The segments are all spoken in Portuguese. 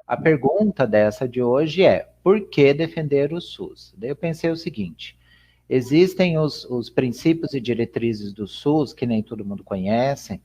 A pergunta dessa de hoje é: por que defender o SUS? Daí eu pensei o seguinte: existem os princípios e diretrizes do SUS, que nem todo mundo conhece.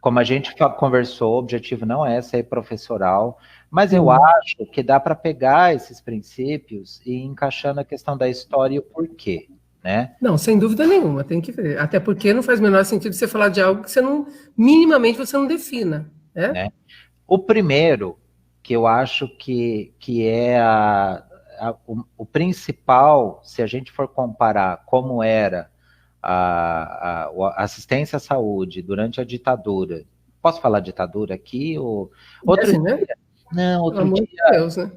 Como a gente conversou, o objetivo não é ser professoral, mas eu acho que dá para pegar esses princípios e ir encaixando a questão da história e o porquê, né? Não, sem dúvida nenhuma, tem que ver. Até porque não faz o menor sentido você falar de algo que você não, minimamente, você não defina, né? O primeiro, que eu acho que é o principal, se a gente for comparar como era a assistência à saúde durante a ditadura. Posso falar ditadura aqui? Outro Assim, dia, né? não, Pelo outro amor dia, de Deus, né?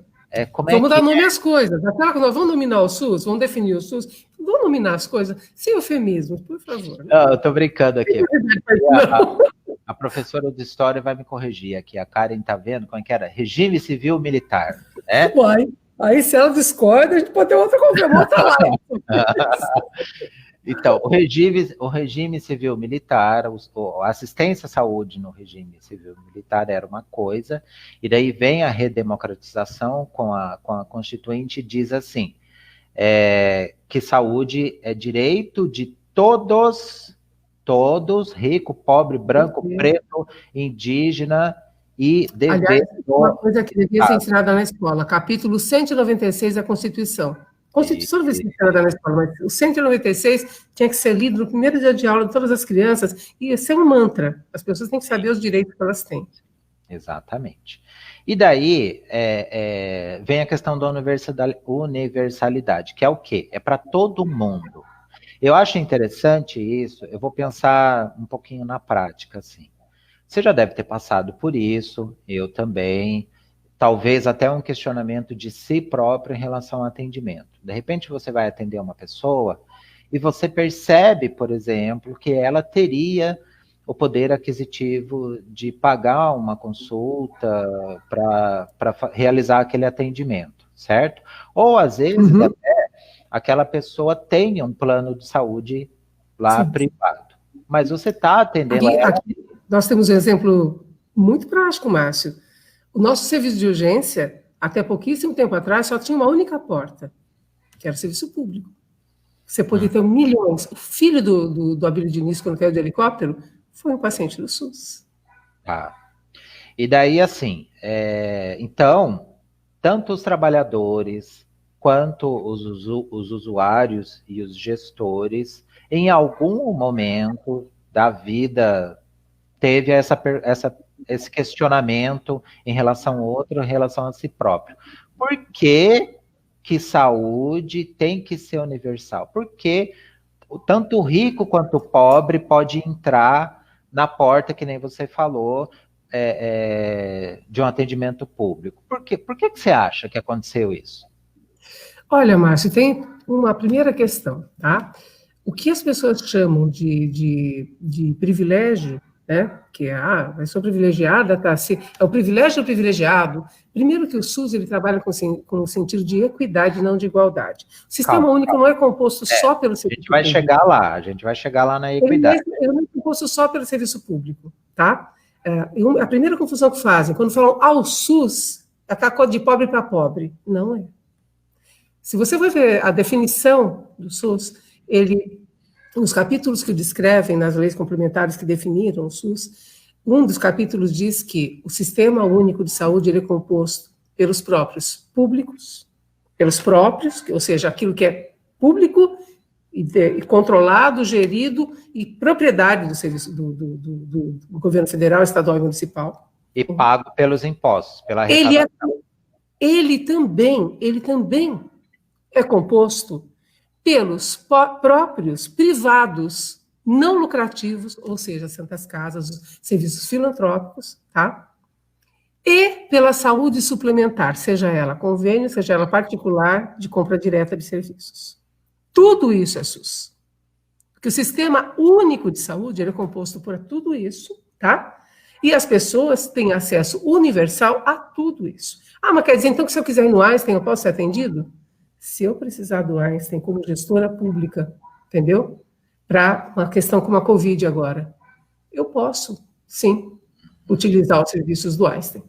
como é Vamos que dar nome às coisas. Até que nós vamos nominar o SUS, vamos definir o SUS, vamos nominar as coisas sem eufemismos, por favor. Né? Não, eu tô brincando aqui. Não. A professora de história vai me corrigir aqui. A Karen tá vendo como é que era? Regime civil militar, né? Uai, aí se ela discorda, a gente pode ter outra conversa, outra live. Então, o regime civil militar, a assistência à saúde no regime civil militar era uma coisa, e daí vem a redemocratização com a Constituinte e diz assim, que saúde é direito de todos, rico, pobre, branco, preto, indígena e dever. Aliás, uma coisa que devia ser ensinada na escola, capítulo 196 da Constituição. Constituição devia ser ensinada na escola, mas o 196 tinha que ser lido no primeiro dia de aula de todas as crianças, e ia ser um mantra. As pessoas têm que saber os direitos que elas têm. Exatamente. E daí vem a questão da universalidade, que é o quê? É para todo mundo. Eu acho interessante isso, eu vou pensar um pouquinho na prática, assim. Você já deve ter passado por isso, eu também. Talvez até um questionamento de si próprio em relação ao atendimento. De repente você vai atender uma pessoa e você percebe, por exemplo, que ela teria o poder aquisitivo de pagar uma consulta para realizar aquele atendimento, certo? Ou às vezes até aquela pessoa tenha um plano de saúde lá privado. Mas você está atendendo ela. Aqui nós temos um exemplo muito prático, Márcio. O nosso serviço de urgência, até pouquíssimo tempo atrás, só tinha uma única porta, que era o serviço público. Você podia ter milhões. O filho do Abílio Diniz, quando caiu do helicóptero, foi um paciente do SUS. E daí, assim, então, tanto os trabalhadores quanto os usuários e os gestores, em algum momento da vida, teve esse questionamento em relação ao outro, em relação a si próprio. Por que que saúde tem que ser universal? Porque tanto o rico quanto o pobre pode entrar na porta, que nem você falou, de um atendimento público. Por quê? Por que você acha que aconteceu isso? Olha, Márcio, tem uma primeira questão, tá? O que as pessoas chamam de privilégio, né? Que eu sou privilegiada, tá? É o privilégio do privilegiado. Primeiro que o SUS ele trabalha com o sentido de equidade, não de igualdade. O sistema único não é composto só pelo serviço público. A gente vai chegar lá na equidade. Ele não é composto só pelo serviço público, tá? A primeira confusão que fazem, quando falam ao SUS, é de pobre para pobre. Não é. Se você vai ver a definição do SUS, nos capítulos que descrevem nas leis complementares que definiram o SUS, um dos capítulos diz que o Sistema Único de Saúde ele é composto pelos próprios públicos, pelos próprios, ou seja, aquilo que é público e controlado, gerido e propriedade do serviço do governo federal, estadual e municipal. E pago pelos impostos, pela arrecadação. Ele também é composto pelos próprios privados não lucrativos, ou seja, santas casas, os serviços filantrópicos, tá? E pela saúde suplementar, seja ela convênio, seja ela particular, de compra direta de serviços. Tudo isso é SUS. Porque o Sistema Único de Saúde ele é composto por tudo isso, tá? E as pessoas têm acesso universal a tudo isso. Mas quer dizer, então, que se eu quiser ir no Einstein, eu posso ser atendido? Se eu precisar do Einstein como gestora pública, entendeu? Para uma questão como a Covid agora, eu posso, sim, utilizar os serviços do Einstein.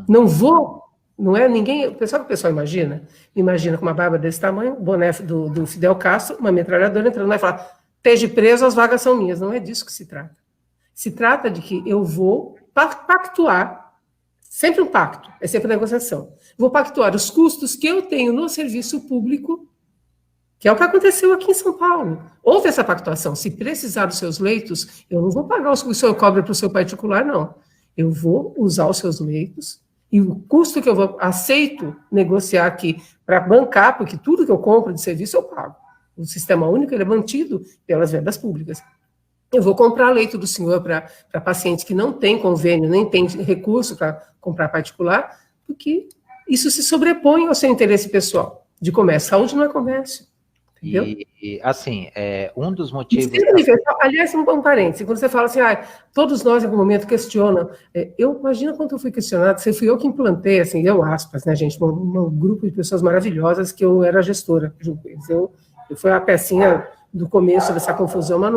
Não vou Não é ninguém. Sabe o que o pessoal imagina? Imagina com uma barba desse tamanho, o boné do Fidel Castro, uma metralhadora entrando lá e falar: esteja preso, as vagas são minhas. Não é disso que se trata. Se trata de que eu vou pactuar, sempre um pacto, é sempre negociação. Vou pactuar os custos que eu tenho no serviço público, que é o que aconteceu aqui em São Paulo. Houve essa pactuação. Se precisar dos seus leitos, eu não vou pagar os que o senhor cobra para o seu particular, não. Eu vou usar os seus leitos e o custo que eu aceito negociar aqui para bancar, porque tudo que eu compro de serviço eu pago. O sistema único ele é mantido pelas verbas públicas. Eu vou comprar leito do senhor para pacientes que não têm convênio, nem têm recurso para comprar particular, porque isso se sobrepõe ao seu interesse pessoal de comércio. Saúde não é comércio. Entendeu? E assim, um dos motivos... Aliás, um parênteses, quando você fala assim, todos nós em algum momento questionam, eu imagino quando eu fui questionado, se fui eu que implantei, assim, eu aspas, né, gente, um grupo de pessoas maravilhosas que eu era gestora junto com eles. Eu fui a pecinha do começo dessa confusão, mas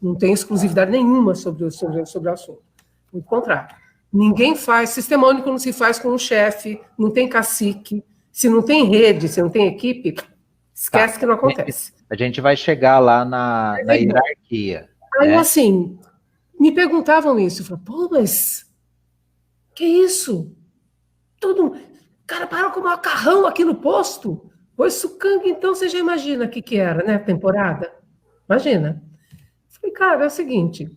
não tem exclusividade nenhuma sobre o assunto. Muito contrário. Ninguém faz, sistema único não se faz com um chefe, não tem cacique, se não tem rede, se não tem equipe... Esquece que não acontece. A gente vai chegar lá na hierarquia. Aí, assim, me perguntavam isso. Eu falei, pô, mas que isso? Cara, parou com um macarrão aqui no posto. Pois sucanga, então você já imagina o que era, né? Temporada. Imagina. Eu falei, cara, é o seguinte,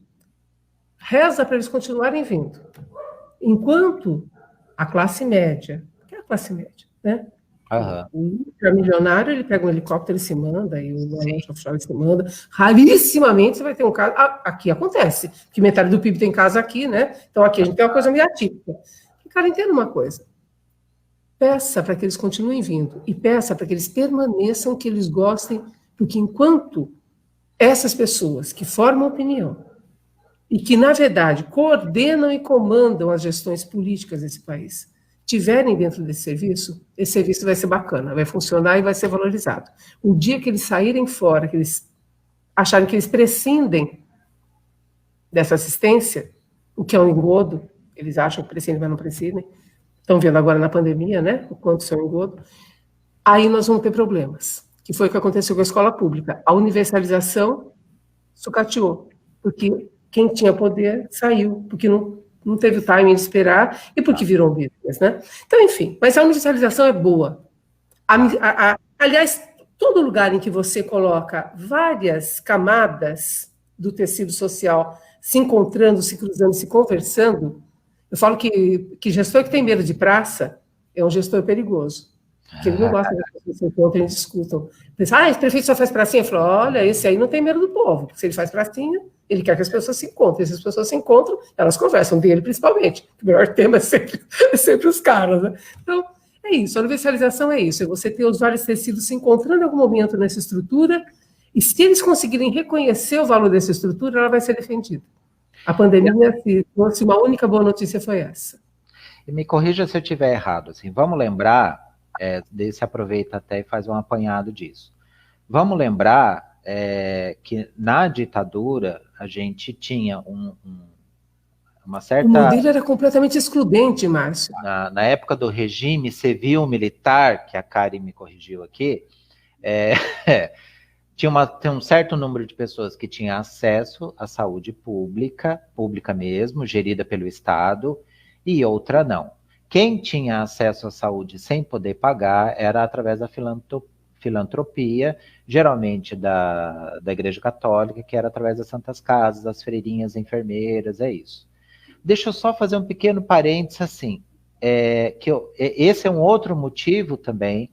reza para eles continuarem vindo. Enquanto a classe média, que é a classe média, né? Uhum. O milionário, ele pega um helicóptero e se manda, e o offshore se manda. Rarissimamente você vai ter um caso. Aqui acontece, que metade do PIB tem casa aqui, né? Então aqui a gente tem uma coisa meio atípica. E, cara, entenda uma coisa. Peça para que eles continuem vindo, e peça para que eles permaneçam, que eles gostem, porque enquanto essas pessoas que formam opinião, e que, na verdade, coordenam e comandam as gestões políticas desse país, tiverem dentro desse serviço, esse serviço vai ser bacana, vai funcionar e vai ser valorizado. O dia que eles saírem fora, que eles acharem que eles prescindem dessa assistência, o que é um engodo, eles acham que prescindem, mas não prescindem, estão vendo agora na pandemia, né, o quanto isso é um engodo, aí nós vamos ter problemas, que foi o que aconteceu com a escola pública. A universalização sucateou, porque quem tinha poder saiu, porque não teve o timing de esperar, e porque virou um business, né? Então, enfim, mas a universalização é boa. Aliás, todo lugar em que você coloca várias camadas do tecido social se encontrando, se cruzando, se conversando, eu falo que gestor que tem medo de praça é um gestor perigoso. Porque ele não gosta das pessoas que se encontram e discutam. Pensa, esse prefeito só faz pracinha? Eu falo, olha, esse aí não tem medo do povo. Se ele faz pracinha, ele quer que as pessoas se encontrem. Se as pessoas se encontram, elas conversam dele, principalmente. O melhor tema é sempre os caras, né? Então, é isso. A universalização é isso. É você ter os vários tecidos se encontrando em algum momento nessa estrutura, e se eles conseguirem reconhecer o valor dessa estrutura, ela vai ser defendida. A pandemia, se fosse uma única boa notícia, foi essa. E me corrija se eu estiver errado. Assim, vamos lembrar... se aproveita até e faz um apanhado disso. Vamos lembrar que na ditadura a gente tinha uma certa... O modelo era completamente excludente, Márcio. Na época do regime civil-militar, que a Kari me corrigiu aqui, tinha um certo número de pessoas que tinham acesso à saúde pública mesmo, gerida pelo Estado, e outra não. Quem tinha acesso à saúde sem poder pagar era através da filantropia, geralmente da Igreja Católica, que era através das Santas Casas, das freirinhas, enfermeiras, é isso. Deixa eu só fazer um pequeno parênteses assim, esse é um outro motivo também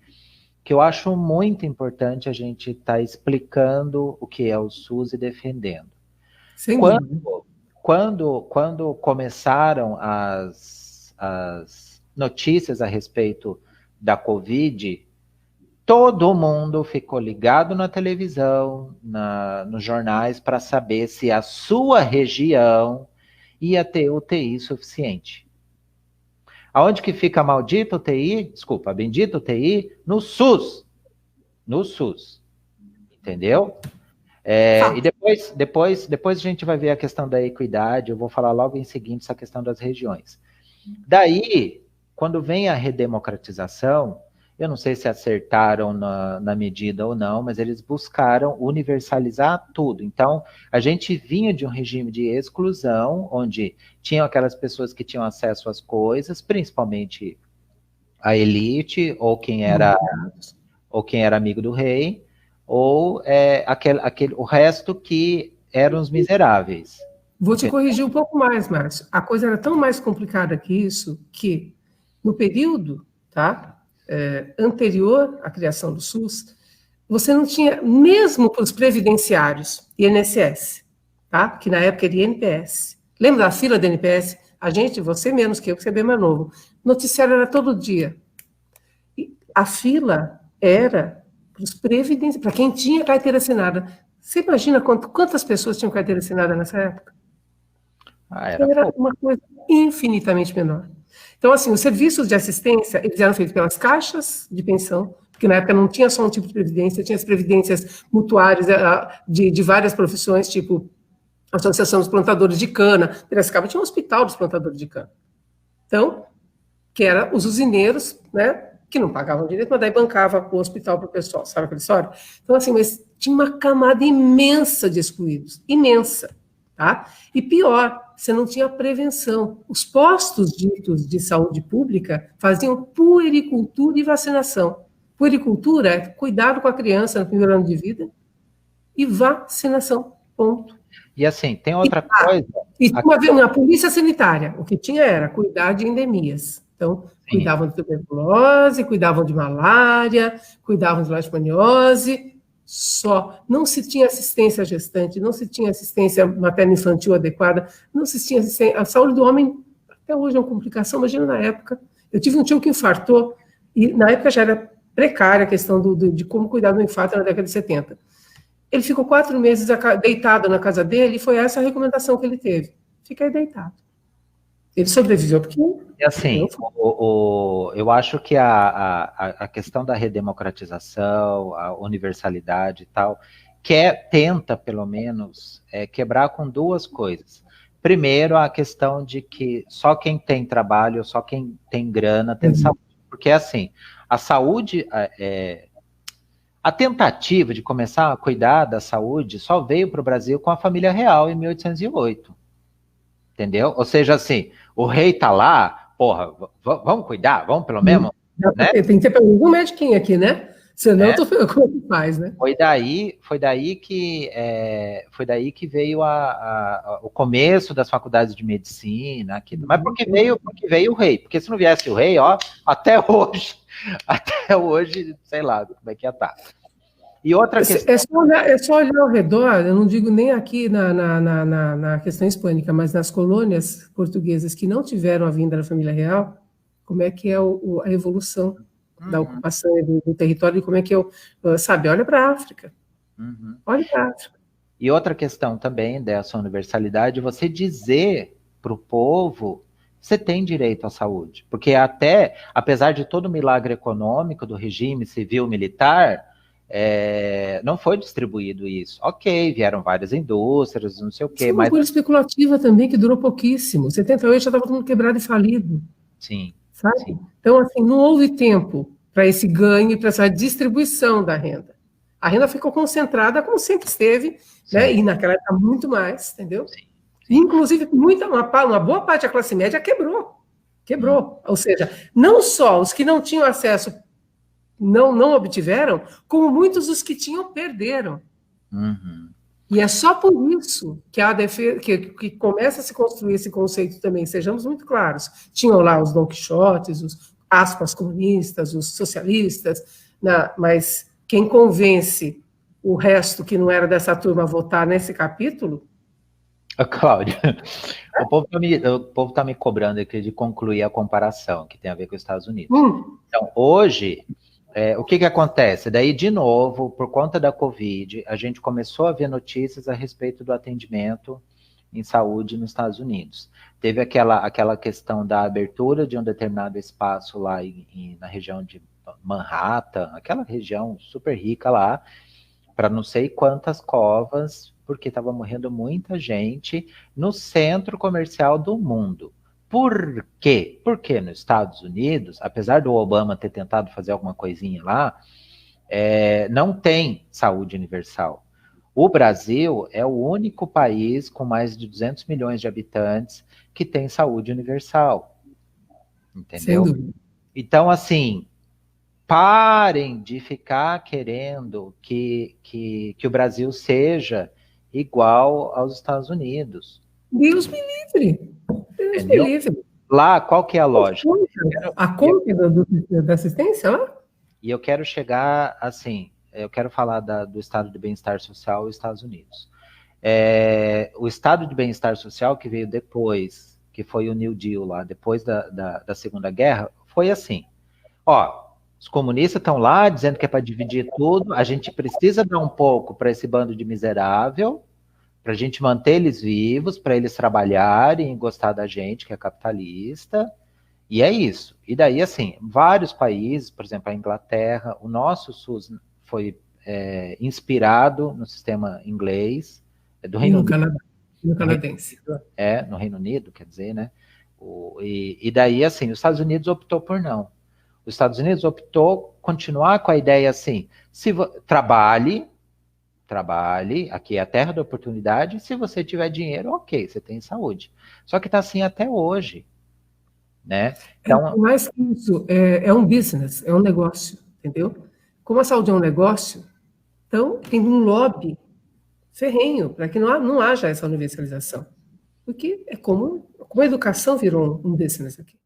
que eu acho muito importante a gente estar explicando o que é o SUS e defendendo. Quando começaram as notícias a respeito da Covid, todo mundo ficou ligado na televisão, nos jornais, para saber se a sua região ia ter UTI suficiente. Aonde que fica a maldita UTI? Desculpa, a bendita UTI? No SUS. No SUS. Entendeu? E depois a gente vai ver a questão da equidade, eu vou falar logo em seguida essa questão das regiões. Daí, quando vem a redemocratização, eu não sei se acertaram na medida ou não, mas eles buscaram universalizar tudo. Então, a gente vinha de um regime de exclusão, onde tinham aquelas pessoas que tinham acesso às coisas, principalmente a elite, ou quem era amigo do rei, ou o resto que eram os miseráveis. Vou te corrigir um pouco mais, Márcio. A coisa era tão mais complicada que isso, que no período, tá, anterior à criação do SUS, você não tinha, mesmo para os previdenciários, INSS, tá, que na época era INPS. Lembra da fila da INPS? A gente, você menos que você é bem mais novo. Noticiário era todo dia. E a fila era para os previdenciários, para quem tinha carteira assinada. Você imagina quantas pessoas tinham carteira assinada nessa época? Era uma coisa infinitamente menor. Então, assim, os serviços de assistência, eles eram feitos pelas caixas de pensão, porque na época não tinha só um tipo de previdência, tinha as previdências mutuárias de várias profissões, tipo a Associação dos Plantadores de Cana. Piracicaba tinha um hospital dos plantadores de cana. Então, que era os usineiros, né, que não pagavam direito, mas daí bancava o hospital para o pessoal, sabe aquela história? Então, assim, mas tinha uma camada imensa de excluídos, imensa, tá? E pior, você não tinha prevenção. Os postos ditos de saúde pública faziam puericultura e vacinação. Puericultura é cuidado com a criança no primeiro ano de vida e vacinação, ponto. E assim, tem outra coisa... E uma polícia sanitária, o que tinha era cuidar de endemias. Então, cuidavam de tuberculose, cuidavam de malária, cuidavam de leishmaniose, só. Não se tinha assistência à gestante, não se tinha assistência materno-infantil adequada, não se tinha assistência... A saúde do homem, até hoje é uma complicação, imagina na época. Eu tive um tio que infartou, e na época já era precária a questão de como cuidar do infarto na década de 70. Ele ficou 4 meses deitado na casa dele, e foi essa a recomendação que ele teve. Fica aí deitado. Ele sobreviveu porque... E assim, eu acho que a questão da redemocratização, a universalidade e tal, tenta, pelo menos, quebrar com duas coisas. Primeiro, a questão de que só quem tem trabalho, só quem tem grana tem saúde. Porque, assim, a saúde... A tentativa de começar a cuidar da saúde só veio para o Brasil com a família real em 1808. Entendeu? Ou seja, assim, o rei tá lá, porra, vamos cuidar, vamos pelo menos, né? Tem que ter pelo menos um médiquinho aqui, né? Senão tu como que faz, né? Foi daí que veio o começo das faculdades de medicina, mas porque veio o rei, porque se não viesse o rei, ó, até hoje, sei lá como é que ia estar. E outra questão... É só olhar ao redor, eu não digo nem aqui na questão hispânica, mas nas colônias portuguesas que não tiveram a vinda da família real, como é que é a evolução da ocupação do território e como é que sabe, olha para a África. Olha para a África. E outra questão também dessa universalidade, você dizer para o povo, você tem direito à saúde. Porque até, apesar de todo o milagre econômico do regime civil-militar, não foi distribuído isso. Ok, vieram várias indústrias, não sei o quê. Mas uma coisa especulativa também, que durou pouquíssimo. Em 78 já estava todo mundo quebrado e falido. Sim. Sabe? Sim. Então, assim, não houve tempo para esse ganho e para essa distribuição da renda. A renda ficou concentrada, como sempre esteve, né? E naquela época muito mais, entendeu? Sim. Inclusive, uma boa parte da classe média quebrou. Ou seja, não só os que não tinham acesso não obtiveram, como muitos dos que tinham perderam. E é só por isso que a defesa, que começa a se construir esse conceito também, sejamos muito claros. Tinham lá os Don Quixotes, os aspas comunistas, os socialistas, mas quem convence o resto que não era dessa turma a votar nesse capítulo... Cláudia, o povo tá me cobrando aqui de concluir a comparação, que tem a ver com os Estados Unidos. Então, hoje... o que acontece? Daí, de novo, por conta da Covid, a gente começou a ver notícias a respeito do atendimento em saúde nos Estados Unidos. Teve aquela questão da abertura de um determinado espaço lá na região de Manhattan, aquela região super rica lá, para não sei quantas covas, porque estava morrendo muita gente no centro comercial do mundo. Por quê? Porque nos Estados Unidos, apesar do Obama ter tentado fazer alguma coisinha lá, não tem saúde universal. O Brasil é o único país com mais de 200 milhões de habitantes que tem saúde universal, Sem entendeu? dúvida. Então, assim, parem de ficar querendo que o Brasil seja igual aos Estados Unidos, Deus me livre. Deus me entendeu? livre. Lá, qual que é a lógica? A conta da assistência lá? E eu quero chegar, assim, eu quero falar do estado de bem-estar social dos Estados Unidos. O estado de bem-estar social que veio depois, que foi o New Deal lá, depois da Segunda Guerra, foi assim, ó, os comunistas estão lá dizendo que é para dividir tudo, a gente precisa dar um pouco para esse bando de miserável, para a gente manter eles vivos, para eles trabalharem e gostar da gente, que é capitalista, e é isso. E daí, assim, vários países, por exemplo, a Inglaterra, o nosso SUS foi inspirado no sistema inglês, do Reino No Unido, Canadá, no no Reino, canadense. no Reino Unido, quer dizer, né? E daí, assim, os Estados Unidos optou por não. Os Estados Unidos optou continuar com a ideia assim, trabalhe, aqui é a terra da oportunidade, se você tiver dinheiro, ok, você tem saúde. Só que está assim até hoje, né? Então, Mais que isso, é um business, é um negócio, entendeu? Como a saúde é um negócio, então tem um lobby ferrenho para que não haja essa universalização. Porque é como a educação virou um business aqui.